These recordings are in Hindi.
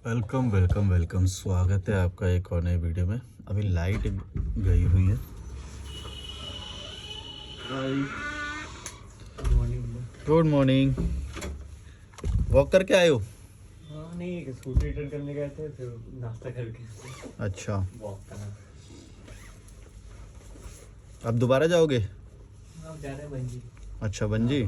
वेलकम वेलकम वेलकम, स्वागत है आपका एक और नए वीडियो में। अभी लाइट गई हुई है। Good morning. वॉक करके आए हो? हाँ नहीं, स्कूटी रिटर्न करने गए थे, फिर नाश्ता करके अच्छा, वॉक करना। अब दोबारा जाओगे? अब जा रहे हैं बंजी। अच्छा, बंजी।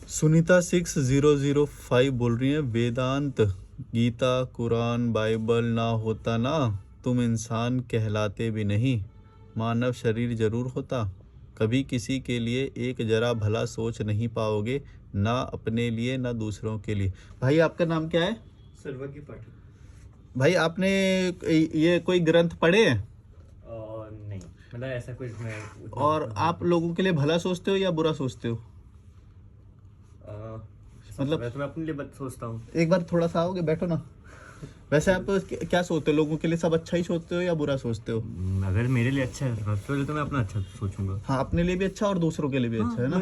सुनीता 6005 बोल रही है, वेदांत, गीता, कुरान, बाइबल ना होता ना तुम इंसान कहलाते भी नहीं। मानव शरीर जरूर होता, कभी किसी के लिए एक जरा भला सोच नहीं पाओगे, ना अपने लिए ना दूसरों के लिए। भाई आपका नाम क्या है? सर्वर की पार्टी। भाई आपने ये कोई ग्रंथ पढ़े हैं? और नहीं, मतलब ऐसा कुछ मैं और आप लोगों के लिए भला सोचते हो या बुरा सोचते हो? मतलब मैं अपने लिए बस सोचता हूँ। एक बार थोड़ा सा आओगे, बैठो ना। वैसे आप क्या सोचते हो, लोगों के लिए सब अच्छा ही सोचते हो या बुरा सोचते हो? अगर मेरे लिए अच्छा है तो मैं अपना अच्छा सोचूंगा। हाँ, अपने लिए भी अच्छा और दूसरों के लिए भी अच्छा है ना।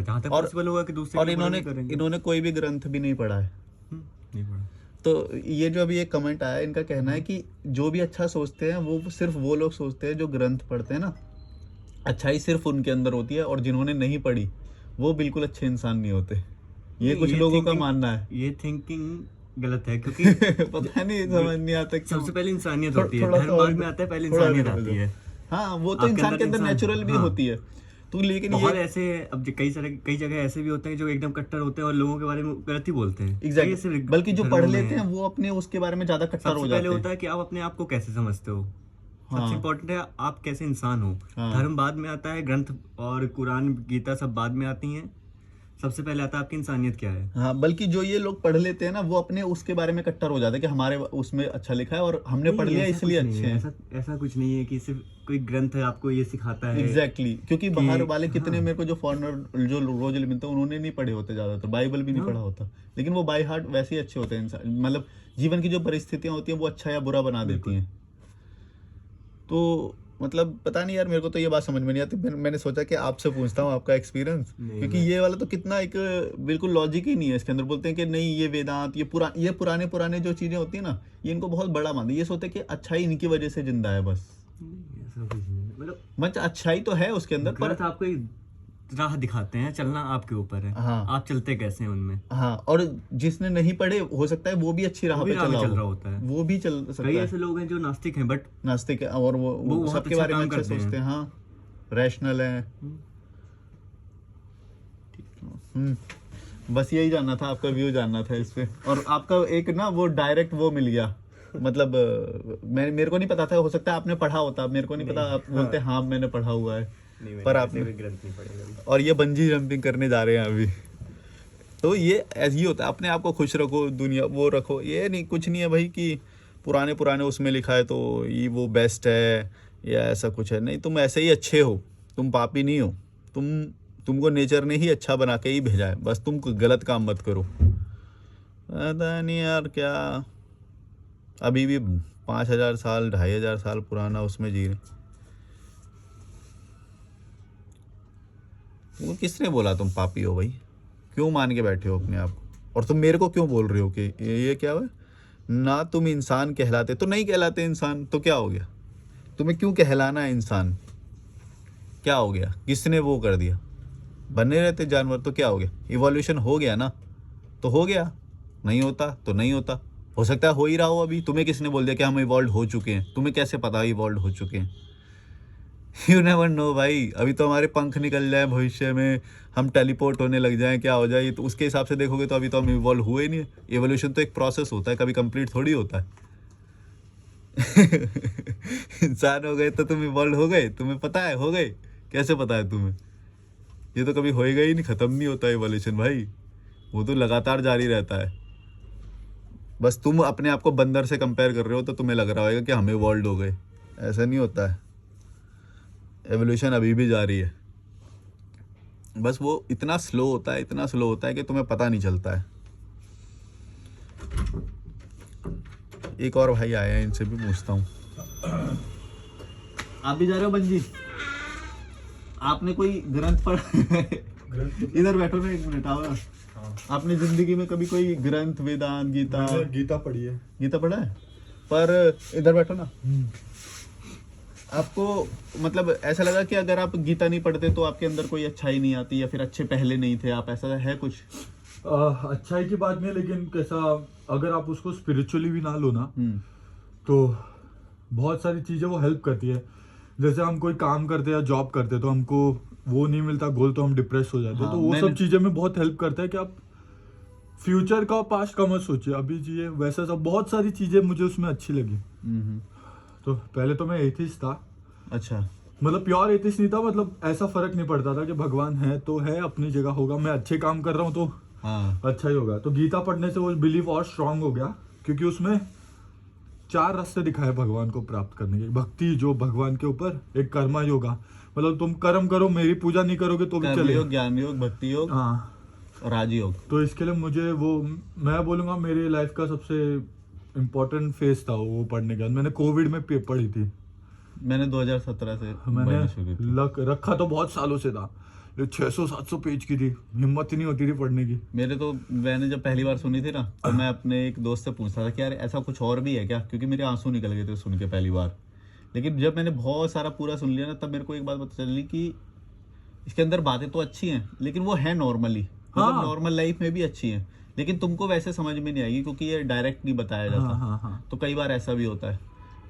जहाँ तक और- पॉसिबल होगा कि दूसरे और के लिए बुरा नहीं करेंगे। इन्होंने कोई भी ग्रंथ भी नहीं पढ़ा है। नहीं पड़ा। तो ये जो अभी एक कमेंट आया है, इनका कहना है कि जो भी अच्छा सोचते हैं वो सिर्फ वो लोग सोचते हैं जो ग्रंथ पढ़ते हैं ना। अच्छाई सिर्फ उनके अंदर होती है, और जिन्होंने नहीं पढ़ी वो बिल्कुल अच्छे इंसान नहीं होते। ये कुछ लोगों का मानना है। ये थिंकिंग गलत है, क्योंकि पता नहीं, समझ नहीं आता क्यों। सबसे पहले इंसानियत थोड़ा- होती है, थोड़ा धर्म सा बाद और- में आता है, पहले थोड़ा इंसानियत रुको आती है। हाँ, वो तो आपके इंसान के अंदर इंसान- नेचुरल भी हाँ। होती है। तो लेकिन बहुत ये ऐसे अब कई जगह ऐसे भी होते हैं जो एकदम कट्टर होते हैं और लोगों के बारे में गलत ही बोलते हैं। कई एग्जैक्टली, ऐसे बल्कि जो धर्मों पढ़ में लेते हैं वो अपने उसके बारे में ज्यादा कट्टर हो सबसे जाते पहले हैं। होता है कि आप अपने आप को कैसे समझते हो। हाँ। सबसे इम्पोर्टेंट है आप कैसे इंसान हो। हाँ। धर्म बाद में आता है, ग्रंथ और कुरान गीता सब बाद में आती हैं। सबसे पहले आता है आपकी इंसानियत क्या है। हाँ, बल्कि जो ये लोग पढ़ लेते हैं ना, वो अपने उसके बारे में कट्टर हो जाते हैं कि हमारे उसमें अच्छा लिखा है और हमने पढ़ नहीं, लिया ऐसा इसलिए कुछ नहीं अच्छे है। हैं। ऐसा कुछ नहीं है कि सिर्फ कोई ग्रंथ है आपको ये सिखाता है। एग्जैक्टली, क्योंकि बाहर वाले कितने हाँ। मेरे को जो फॉरेनर जो रोज मिलते हैं उन्होंने नहीं पढ़े होते ज्यादातर, बाइबल भी नहीं हाँ। पढ़ा होता, लेकिन वो बाय हार्ट वैसे ही अच्छे होते हैं इंसान। मतलब जीवन की जो परिस्थितियां होती हैं वो अच्छा या बुरा बना देती हैं। तो मतलब पता नहीं यार, मेरे को तो ये बात समझ में नहीं आती। मैंने सोचा कि आपसे पूछता हूँ आपका एक्सपीरियंस, नहीं, क्योंकि ये वाला तो कितना एक बिल्कुल लॉजिक ही नहीं है इसके अंदर। बोलते हैं कि नहीं, ये वेदांत, ये पुराने पुराने जो चीजें होती है ना, ये इनको बहुत बड़ा मानते हैं। ये सोचते हैं कि अच्छाई इनकी वजह से जिंदा है बस। नहीं, ऐसा कुछ नहीं है। मतलब मच अच्छाई तो है उसके अंदर, पर ग्रंथ आपको एक राह दिखाते हैं, चलना आपके ऊपर है। हाँ। आप चलते कैसे हैं उनमें। हाँ, और जिसने नहीं पढ़े हो सकता है वो भी अच्छी राह वो भी पे राह में चला चल रहा हो, होता है। वो भी चल सकता कई है। ऐसे लोग हैं जो नास्तिक हैं बट नास्तिक है और वो बहुत सबके अच्छा बारे में काम अच्छा करते हैं। सोचते हैं। हाँ, रैशनल है। बस यही जानना था, आपका व्यू जानना था इस पे। और आपका एक ना वो डायरेक्ट वो मिल गया, मतलब मेरे को नहीं पता था, हो सकता है आपने पढ़ा होता, मेरे को नहीं पता। आप बोलते हाँ मैंने पढ़ा हुआ है, पर आपने। ग्रंथ नहीं पढ़ेगा। और ये बंजी जंपिंग करने जा रहे हैं अभी। तो ये ऐसे ही होता है, अपने आप को खुश रखो, दुनिया वो रखो। ये नहीं, कुछ नहीं है भाई कि पुराने पुराने उसमें लिखा है तो ये वो बेस्ट है या ऐसा कुछ है। नहीं, तुम ऐसे ही अच्छे हो, तुम पापी नहीं हो। तुमको नेचर ने ही अच्छा बना के ही भेजा है, बस तुम कोई गलत काम मत करो। पता नहीं यार क्या, अभी भी 5,000 साल 2,500 साल पुराना उसमें जी रहे। वो किसने बोला तुम पापी हो भाई? क्यों मान के बैठे हो अपने आप को? और तुम मेरे को क्यों बोल रहे हो कि ये क्या हुआ ना, तुम इंसान कहलाते? तो नहीं कहलाते इंसान, तो क्या हो गया? तुम्हें क्यों कहलाना है इंसान? क्या हो गया? किसने वो कर दिया? बने रहते जानवर, तो क्या हो गया? इवोल्यूशन हो गया ना, तो हो गया। नहीं होता तो नहीं होता। हो सकता है हो ही रहा हो अभी। तुम्हें किसने बोल दिया कि हम इवॉल्व हो चुके हैं? तुम्हें कैसे पता इवॉल्व हो चुके हैं? यू नेवर नो भाई। अभी तो हमारे पंख निकल जाए, भविष्य में हम टेलीपोर्ट होने लग जाएं, क्या हो जाए, तो उसके हिसाब से देखोगे तो अभी तो हम इवॉल्व हुए नहीं है। एवोल्यूशन तो एक प्रोसेस होता है, कभी कंप्लीट थोड़ी होता है। इंसान हो गए तो तुम इवॉल्व हो गए? तुम्हें पता है हो गए? कैसे पता है तुम्हें? ये तो कभी होएगा ही नहीं, खत्म नहीं होता इवोल्यूशन भाई, वो तो लगातार जारी रहता है। बस तुम अपने आप को बंदर से कंपेयर कर रहे हो तो तुम्हें लग रहा होगा कि हम इवॉल्व हो गए। ऐसा नहीं होता है, एवोल्यूशन अभी भी जारी है। बस वो इतना स्लो होता है, इतना स्लो होता है कि तुम्हें पता नहीं चलता है। एक और भाई आए हैं, इनसे भी पूछता हूँ। आप भी जा रहे हो बंजी? आपने कोई ग्रंथ पढ़ा? इधर बैठो ना, एक मिनट आओ ना। हाँ। आपने जिंदगी में कभी कोई ग्रंथ, वेदांत, गीता, मैंने गीता पढ़ी है। गीता पढ़ा है? पर इधर बैठो ना, आपको मतलब ऐसा लगा कि अगर आप गीता नहीं पढ़ते तो आपके अंदर कोई अच्छाई नहीं आती, या फिर अच्छे पहले नहीं थे आप, ऐसा है कुछ? अच्छाई की बात नहीं, लेकिन कैसा, अगर आप उसको स्पिरिचुअली भी ना लो ना, तो बहुत सारी चीज़ें वो हेल्प करती है। जैसे हम कोई काम करते हैं या जॉब करते हैं तो हमको वो नहीं मिलता गोल, तो हम डिप्रेस हो जाते हैं। हाँ, तो वो सब मैंने- चीज़ें में बहुत हेल्प करता है कि आप फ्यूचर का, पास्ट का मत सोचिए, अभी जिए। वैसा सब बहुत सारी चीज़ें मुझे उसमें अच्छी लगी। तो पहले तो मैं एथिस्ट था, अच्छा। मतलब प्योर एथिस्ट नहीं था, मतलब ऐसा फर्क नहीं पड़ता था कि भगवान है तो है, अपनी जगह होगा, मैं अच्छे काम कर रहा हूँ तो हाँ। अच्छा ही होगा। तो गीता पढ़ने से वो बिलीव और स्ट्रांग हो गया, क्योंकि उसमें 4 रास्ते दिखाए भगवान को प्राप्त करने के। भक्ति जो भगवान के ऊपर, एक कर्मा योगा, मतलब तुम कर्म करो, मेरी पूजा नहीं करोगे तो भी कर्म चलेगा। योग, ज्ञान योग, भक्ति योग हाँ, और राजयोग। तो इसके लिए मुझे वो, मैं बोलूँगा मेरी लाइफ का सबसे इम्पोर्टेंट फेज था वो पढ़ने के बाद। मैंने कोविड में पढ़ी थी। मैंने 2017 से मैंने पढ़नी शुरू की थी। रखा तो बहुत सालों से था, 600-700 पेज की थी, हिम्मत ही नहीं होती थी पढ़ने की। मेरे तो, मैंने जब पहली बार सुनी थी ना, तो मैं अपने एक दोस्त से पूछता था कि यार ऐसा कुछ और भी है क्या, क्योंकि मेरे आंसू निकल गए थे सुन के पहली बार। लेकिन जब मैंने बहुत सारा पूरा सुन लिया ना, तब मेरे को एक बात पता चली कि इसके अंदर बातें तो अच्छी हैं, लेकिन वो है नॉर्मली, मतलब हाँ। नॉर्मल लाइफ में भी अच्छी हैं, लेकिन तुमको वैसे समझ में नहीं आएगी क्योंकि ये डायरेक्ट नहीं बताया जाता। हाँ। तो कई बार ऐसा भी होता है।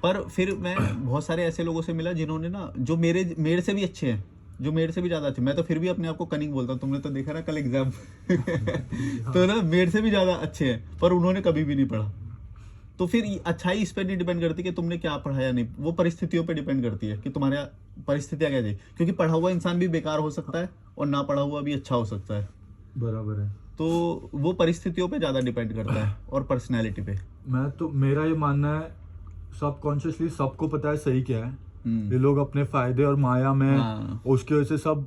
पर फिर मैं बहुत सारे ऐसे लोगों से मिला जिन्होंने ना, जो मेरे से भी अच्छे हैं, जो मेरे से भी ज़्यादा अच्छे, मैं तो फिर भी अपने आप को कनिंग बोलता हूँ, तुमने तो देखा ना कल एग्जाम तो ना मेरे से भी ज़्यादा अच्छे हैं, पर उन्होंने कभी भी नहीं पढ़ा। तो फिर अच्छाई इस पर नहीं डिपेंड करती कि तुमने क्या पढ़ा या नहीं, वो परिस्थितियों पे डिपेंड करती है कि तुम्हारे परिस्थितियाँ क्या है, क्योंकि पढ़ा हुआ इंसान भी बेकार हो सकता है और ना पढ़ा हुआ भी अच्छा हो सकता है। बराबर है। तो वो परिस्थितियों पे ज़्यादा डिपेंड करता है और पर्सनैलिटी पे। मेरा ये मानना है, सबकॉन्शियसली सबको पता है सही क्या है। हम्म। ये लोग अपने फायदे और माया में, हाँ। उसकी वजह से सब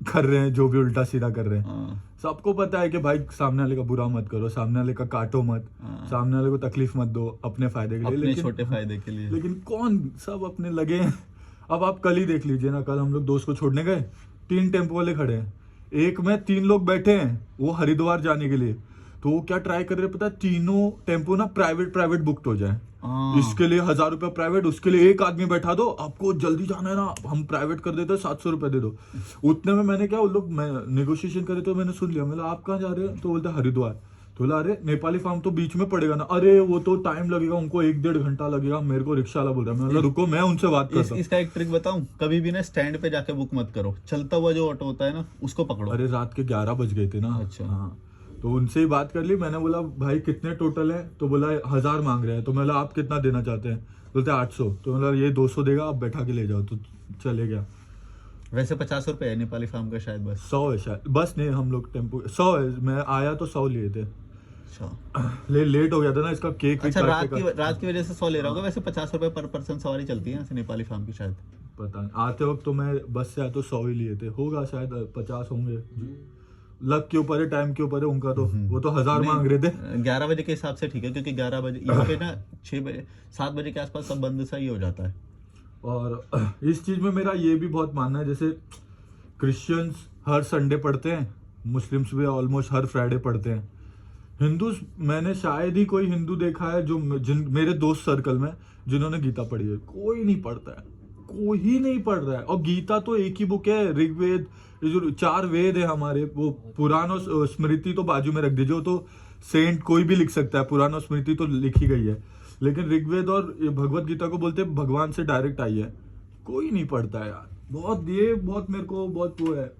कर रहे हैं जो भी उल्टा सीधा कर रहे हैं। हाँ। सबको पता है कि भाई सामने वाले का बुरा मत करो, सामने वाले का काटो मत, हाँ। सामने वाले को तकलीफ मत दो अपने फायदे के लिए। अपने लेकिन छोटे फायदे के लिए। लेकिन कौन, सब अपने लगे हैं। अब आप कल ही देख लीजिए ना, कल हम लोग दोस्त को छोड़ने गए, 3 टेम्पो वाले खड़े हैं, एक में 3 लोग बैठे हैं वो हरिद्वार जाने के लिए। तो वो क्या ट्राई कर रहे हैं पता है, तीनों टेम्पो ना प्राइवेट बुकड हो जाए। हाँ। इसके लिए 1000 रुपया प्राइवेट, उसके लिए एक आदमी बैठा दो, आपको जल्दी जाना है ना, हम प्राइवेट कर देते हैं, 700 रुपया दे दो। उतने में मैंने क्या, वो लोग नेगोशिएशन करे तो मैंने सुन लिया, मतलब आप कहाँ जा रहे हैं, तो बोलते हरिद्वार। तो बोला अरे नेपाली फार्म तो बीच में पड़ेगा ना, अरे वो तो टाइम लगेगा, उनको 1-1.5 घंटा लगेगा। मेरे को रिक्शा वाला बोल रहा है, मैं बोला रुको मैं उनसे बात करता हूँ। इसका एक ट्रिक बताऊं, कभी भी ना स्टैंड पे जाके बुक मत करो, चलता हुआ जो ऑटो होता है ना उसको पकड़ो। अरे रात के 11 बज गए थे ना। अच्छा। हाँ, तो उनसे ही बात कर ली। मैंने बोला भाई कितने टोटल है, तो बोला 1000 मांग रहे हैं। तो मैं बोला आप कितना देना चाहते हैं, बोलते 800। तो मतलब ये 200 देगा, आप बैठा के ले जाओ। तो चले गया। वैसे 50 रुपए है नेपाली फार्म का शायद बस। 100 है शायद, बस नहीं हम लोग टेम्पो 100 है। मैं आया तो 100 लिए थे, अच्छा। लेट हो गया था ना, इसका केक अच्छा, रात की वजह से 100 ले रहा होगा। वैसे 50 रुपए पर पर्सन सवारी चलती है यहाँ से नेपाली फार्म की शायद। पता नहीं, आते वक्त तो मैं बस से आया तो 100 ही लिए थे, होगा शायद 50 होंगे। लक के ऊपर है, टाइम के ऊपर है उनका। तो वो तो 1000 मांग रहे थे। 11 बजे के हिसाब से ठीक है, क्योंकि 11 बजे यहाँ पे ना 6 बजे 7 बजे के आसपास सब बंद सा ही हो जाता है। और इस चीज में मेरा ये भी बहुत मानना है, जैसे क्रिश्चियंस हर संडे पढ़ते हैं, मुस्लिम्स भी ऑलमोस्ट हर फ्राइडे पढ़ते हैं। हिंदू, मैंने शायद ही कोई हिंदू देखा है जो मेरे दोस्त सर्कल में जिन्होंने गीता पढ़ी है, कोई नहीं पढ़ता है, कोई ही नहीं पढ़ रहा है। और गीता तो एक ही बुक है, ऋग्वेद, ये जो 4 वेद है हमारे, वो पुराण और स्मृति तो बाजू में रख दीजिए, वो तो सेंट कोई भी लिख सकता है, पुराण और स्मृति तो लिखी गई है। लेकिन ऋग्वेद और ये भगवत गीता को बोलते हैं भगवान से डायरेक्ट आई है, कोई नहीं पढ़ता है यार। बहुत मेरे को बहुत वो है,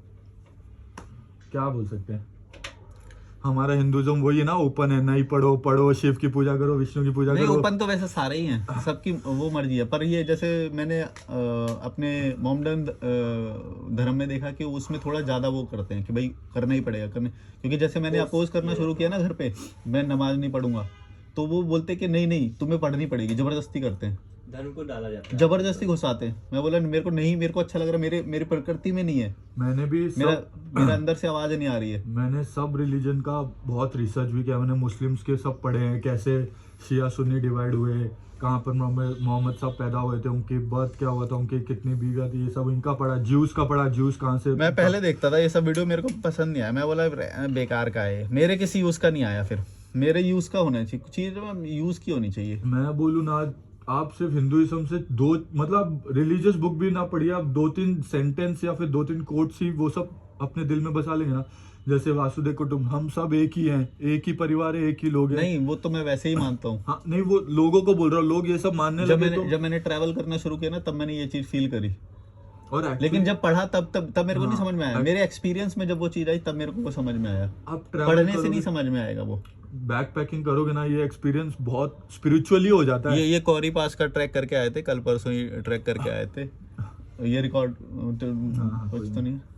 क्या बोल सकते हैं, हमारा हिंदुज्म वही है ना, ओपन है, नहीं पढ़ो, शिव की पूजा करो, विष्णु की पूजा नहीं, करो। ओपन तो वैसे सारे ही हैं, सबकी वो मर्जी है। पर ये जैसे मैंने अपने मोमडन धर्म में देखा कि उसमें थोड़ा ज़्यादा वो करते हैं कि भाई करना ही पड़ेगा, क्योंकि जैसे मैंने अपोज करना शुरू किया ना घर पे, मैं नमाज नहीं पढ़ूंगा, तो वो बोलते कि नहीं तुम्हें पढ़नी पड़ेगी, ज़बरदस्ती करते हैं। धर्म को डाला जाता है। जबरदस्ती घुसाते हैं। मैं बोला मेरे को नहीं, मेरे को अच्छा लग रहा है, मेरे प्रकृति में नहीं है, मैंने भी मेरा अंदर से आवाज नहीं आ रही है। मैंने सब रिलीजन का बहुत रिसर्च भी किया। मैंने मुस्लिम्स के सब पढ़े हैं, कैसे शिया सुन्नी डिवाइड हुए, कहाँ पर मोहम्मद साहब पैदा हुए थे, उनकी बर्थ क्या हुआ था, उनकी कितनी बीवियाँ थी, ये सब इनका पढ़ा। ज्यूस का पढ़ा, ज्यूस कहाँ से। मैं पहले देखता था ये सब वीडियो, मेरे को पसंद नहीं आया। मैं बोला बेकार का है, मेरे किसी यूज का नहीं आया। फिर मेरे यूज का होना चाहिए, चीज यूज की होनी चाहिए। मैं बोलूँ ना, आप सिर्फ हिंदुइज्म से दो मतलब रिलीजियस बुक भी ना पढ़िए, आप 2-3 सेंटेंस या फिर 2-3 कोट्स ही वो सब अपने दिल में बसा लेंगे ना। जैसे वासुदेव कुटुंब, हम सब एक ही हैं, एक ही परिवार है, एक ही लोग हैं। नहीं, वो तो मैं वैसे ही मानता हूँ। हाँ नहीं, वो लोगों को बोल रहा हूँ, लोग ये सब मानने लगे तो। जब मैंने ट्रैवल करना शुरू किया ना, तब मैंने ये चीज फील करी। और actually- लेकिन जब पढ़ा तब मेरे को नहीं हाँ, समझ में आया। मेरे एक्सपीरियंस में जब वो चीज आई तब मेरे को वो समझ में आया। आप travel पढ़ने से करोगे- नहीं समझ में आएगा वो। बैक पैकिंग करोगे ना, ये एक्सपीरियंस बहुत स्पिरिचुअली हो जाता है। ये कौरी पास का ट्रैक करके आए थे, कल परसों ही ट्रैक करके आए थे। ये रिकॉर्ड कुछ तो नहीं है।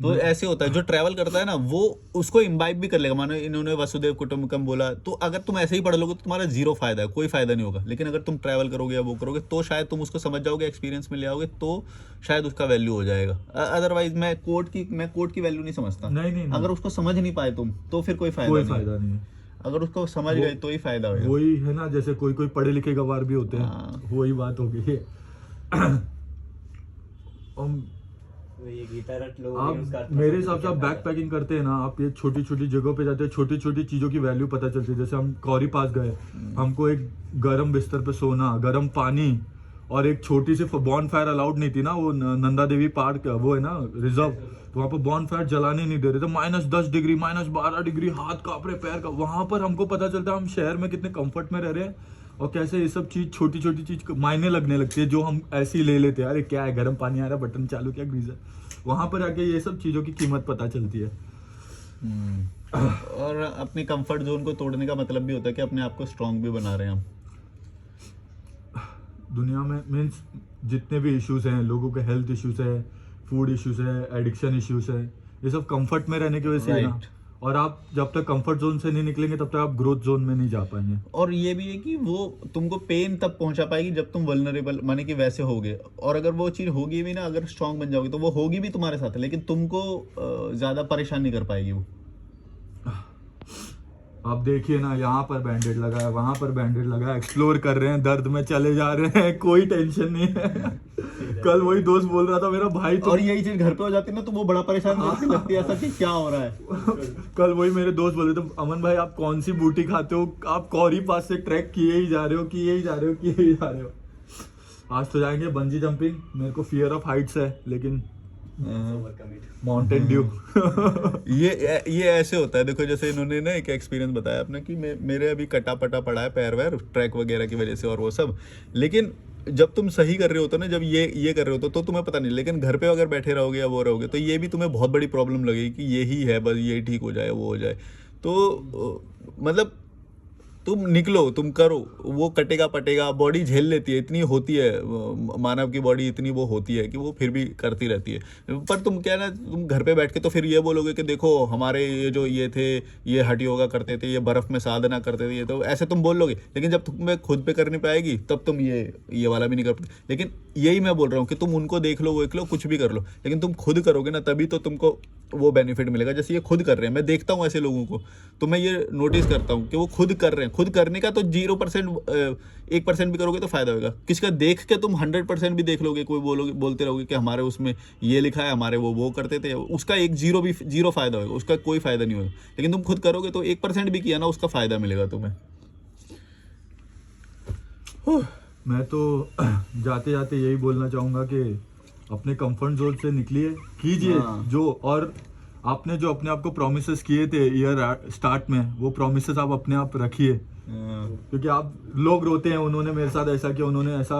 तो ऐसे होता है, जो ट्रैवल करता है ना वो उसको इम्बाइब भी कर लेगा। मानो इन्होंने वसुदेव कुटुंबकम बोला, तो अगर तुम ऐसे ही पढ़ लोगे तो तुम्हारा जीरो फायदा है, कोई फायदा नहीं होगा। लेकिन अगर तुम ट्रैवल करोगे या वो करोगे तो शायद तुम उसको समझ जाओगे, एक्सपीरियंस में ले आओगे, तो शायद उसका वैल्यू हो जाएगा। अदरवाइज मैं कोर्ट की वैल्यू नहीं समझता। नहीं। अगर उसको समझ नहीं पाए तुम तो फिर कोई कोई फायदा फायदा नहीं है। अगर उसको समझ गए तो ही फायदा होगा। वही है ना, जैसे कोई पढ़े लिखे गवार भी होते हैं। हाँ। वही बात हो गई है। तो ये गीता रट लोग आप मेरे हिसाब से आप बैक पैकिंग करते हैं ना, आप ये छोटी छोटी जगहों पे जाते हैं, छोटी छोटी चीजों की वैल्यू पता चलती है। जैसे हम कौरी पास गए, हमको एक गर्म बिस्तर पे सोना, गर्म पानी और एक छोटी सी बॉन फायर अलाउड नहीं थी ना, वो नंदा देवी पार्क वो है ना रिजर्व, तो वहाँ पर बॉन फायर जलाने नहीं दे रहे थे। -10 डिग्री, -12 डिग्री, हाथ कांप रहे, पैर का। वहां पर हमको पता चलता है हम शहर में कितने कंफर्ट में रह रहे हैं और कैसे ये सब चीज छोटी छोटी चीज मायने लगने लगती है, जो हम ऐसे ही ले लेते हैं। अरे क्या है, गर्म पानी आ रहा, बटन चालू किया, गीजर। वहां पर आके ये सब चीजों की कीमत पता चलती है। और अपनी कंफर्ट जोन को तोड़ने का मतलब भी होता है कि अपने आप को स्ट्रांग भी बना रहे हैं हम। दुनिया में मीन्स जितने भी इश्यूज हैं, लोगों के हेल्थ इश्यूज है, फूड इश्यूज है, एडिक्शन इश्यूज है, ये सब कंफर्ट में रहने की वजह से है ना। Right. और आप जब तक कंफर्ट जोन से नहीं निकलेंगे तब तक आप ग्रोथ जोन में नहीं जा पाएंगे। और ये भी है कि वो तुमको पेन तब पहुंचा पाएगी जब तुम वल्नरेबल माने कि वैसे होगे। और अगर वो चीज होगी भी ना, अगर स्ट्रांग बन जाओगे तो वो होगी भी तुम्हारे साथ, लेकिन तुमको ज्यादा परेशान नहीं कर पाएगी वो। आप देखिए ना, यहाँ पर बैंडेड लगा है, वहां पर बैंडेड लगा है, एक्सप्लोर कर रहे हैं, दर्द में चले जा रहे हैं, कोई टेंशन नहीं है। कल वही दोस्त बोल रहा था, मेरा भाई तो, और यही चीज घर पे हो जाती है ना, तो वो बड़ा परेशान करती लगती है, ऐसा कि क्या हो रहा है। कल वही मेरे दोस्त बोले थे, अमन भाई आप कौन सी बूटी खाते हो, आप कौरी पास से ट्रैक किए ही जा रहे हो, किए ही जा रहे हो, किए ही जा रहे हो। आज तो जाएंगे बंजी जंपिंग, मेरे को फियर ऑफ हाइट्स है, लेकिन माउंटेन ड्यू। ये ऐसे होता है। देखो जैसे इन्होंने ना एक एक्सपीरियंस बताया अपना कि मेरे अभी कटा पटा पड़ा है पैर वैर ट्रैक वगैरह की वजह से और वो सब। लेकिन जब तुम सही कर रहे होते ना, जब ये कर रहे होते तो तुम्हें पता नहीं, लेकिन घर पे अगर बैठे रहोगे या वो रहोगे तो ये भी तुम्हें बहुत बड़ी प्रॉब्लम लगेगी कि यही है बस, ये ठीक हो जाए, वो हो जाए। तो मतलब तुम निकलो, तुम करो, वो कटेगा पटेगा, बॉडी झेल लेती है, इतनी होती है मानव की बॉडी, इतनी वो होती है कि वो फिर भी करती रहती है। पर तुम क्या ना, तुम घर पे बैठ के तो फिर ये बोलोगे कि देखो हमारे ये जो ये थे, ये हठ योगा करते थे, ये बर्फ में साधना करते थे, ये तो ऐसे तुम बोल लोगे। लेकिन जब तुम्हें खुद पे करनी पाएगी तब तुम ये वाला भी नहीं कर पाते। लेकिन यही मैं बोल रहा हूँ कि तुम उनको देख लो, वो देख लो, कुछ भी कर लो, लेकिन तुम खुद करोगे ना तभी तो तुमको वो बेनिफिट मिलेगा। जैसे ये खुद कर रहे हैं, मैं देखता हूँ ऐसे लोगों को, तो मैं ये नोटिस करता हूँ कि वो खुद कर रहे हैं। खुद करने का तो 0%, 1% भी करोगे तो फायदा होगा। किसी का देख के तुम 100% भी देख लोगे, कोई बोलते रहोगे कि हमारे उसमें ये लिखा है, हमारे वो करते थे, उसका एक जीरो फायदा होगा, उसका कोई फायदा नहीं होगा। लेकिन तुम खुद करोगे तो 1% भी किया ना, उसका फायदा मिलेगा तुम्हें। मैं तो जाते जाते यही बोलना चाहूंगा कि अपने कंफर्ट जोन से निकलिए, कीजिए जो, और आपने जो अपने आप को प्रॉमिसेस किए थे ईयर स्टार्ट में, वो प्रॉमिसेस आप अपने आप रखिए। क्योंकि आप लोग रोते हैं, उन्होंने मेरे साथ ऐसा किया, उन्होंने ऐसा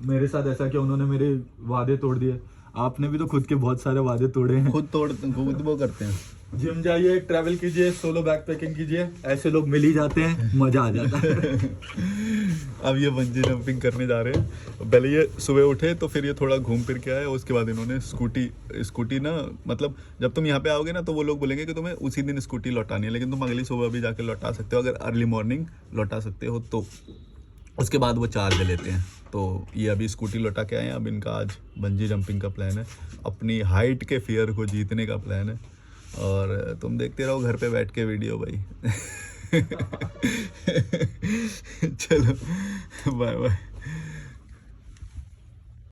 मेरे साथ ऐसा किया, उन्होंने मेरे वादे तोड़ दिए। आपने भी तो खुद के बहुत सारे वादे तोड़े हैं। खुद वो करते हैं। जिम जाइए, ट्रैवल कीजिए, सोलो बैक पैकिंग कीजिए, ऐसे लोग मिल ही जाते हैं, मजा आ जाता है। अब ये बंजी जंपिंग करने जा रहे हैं। पहले ये सुबह उठे तो फिर ये थोड़ा घूम फिर के आए, उसके बाद इन्होंने स्कूटी ना, मतलब जब तुम यहाँ पे आओगे ना तो वो लोग बोलेंगे कि तुम्हें उसी दिन स्कूटी लौटानी है, लेकिन तुम अगली सुबह भी जाके लौटा सकते हो अगर अर्ली मॉर्निंग लौटा सकते हो तो। उसके बाद वो चार्ज लेते हैं। तो ये अभी स्कूटी लौटा के आए हैं, अब इनका आज बंजी जंपिंग का प्लान है, अपनी हाइट के फियर को जीतने का प्लान है। और तुम देखते रहो घर पे बैठ के वीडियो भाई। चलो बाय बाय।